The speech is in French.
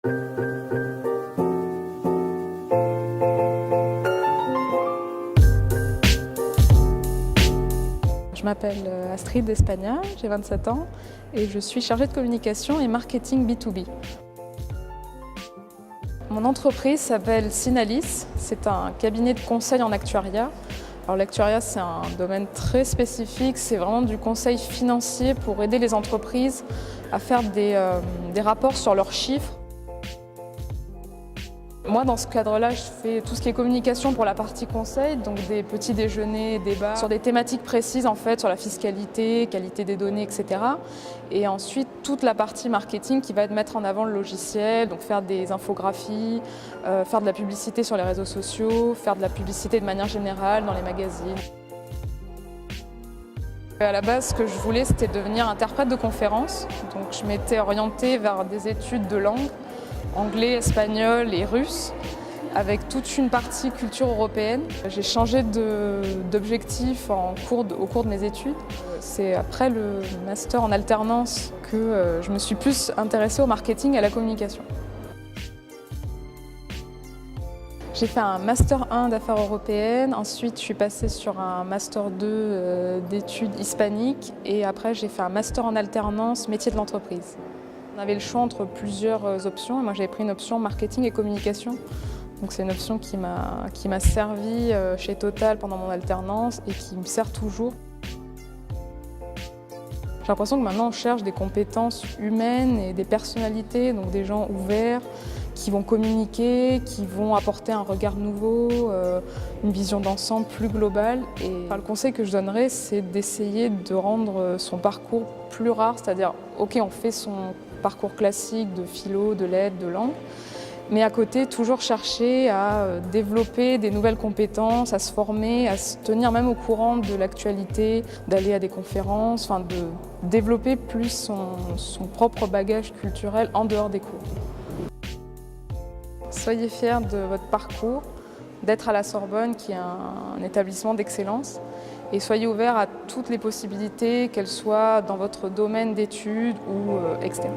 Je m'appelle Astrid Espagna, j'ai 27 ans et je suis chargée de communication et marketing B2B. Mon entreprise s'appelle Synalis, c'est un cabinet de conseil en actuariat. Alors l'actuariat, c'est un domaine très spécifique, c'est vraiment du conseil financier pour aider les entreprises à faire des rapports sur leurs chiffres. Moi, dans ce cadre-là, je fais tout ce qui est communication pour la partie conseil, donc des petits déjeuners, débats sur des thématiques précises en fait, sur la fiscalité, qualité des données, etc. Et ensuite, toute la partie marketing qui va être mettre en avant le logiciel, donc faire des infographies, faire de la publicité sur les réseaux sociaux, faire de la publicité de manière générale dans les magazines. À la base, ce que je voulais, c'était devenir interprète de conférences. Donc je m'étais orientée vers des études de langue, anglais, espagnol et russe, avec toute une partie culture européenne. J'ai changé d'objectif au cours de mes études. C'est après le master en alternance que je me suis plus intéressée au marketing et à la communication. J'ai fait un master 1 d'affaires européennes, ensuite je suis passée sur un master 2 d'études hispaniques et après j'ai fait un master en alternance métier de l'entreprise. On avait le choix entre plusieurs options et moi j'avais pris une option marketing et communication. Donc c'est une option qui m'a servi chez Total pendant mon alternance et qui me sert toujours. J'ai l'impression que maintenant on cherche des compétences humaines et des personnalités, donc des gens ouverts, qui vont communiquer, qui vont apporter un regard nouveau, une vision d'ensemble plus globale. Et le conseil que je donnerais, c'est d'essayer de rendre son parcours plus rare, c'est-à-dire, ok, on fait son parcours classique de philo, de lettres, de langue, mais à côté, toujours chercher à développer des nouvelles compétences, à se former, à se tenir même au courant de l'actualité, d'aller à des conférences, enfin de développer plus son propre bagage culturel en dehors des cours. Soyez fiers de votre parcours, d'être à la Sorbonne, qui est un établissement d'excellence, et soyez ouverts à toutes les possibilités, qu'elles soient dans votre domaine d'études ou externe.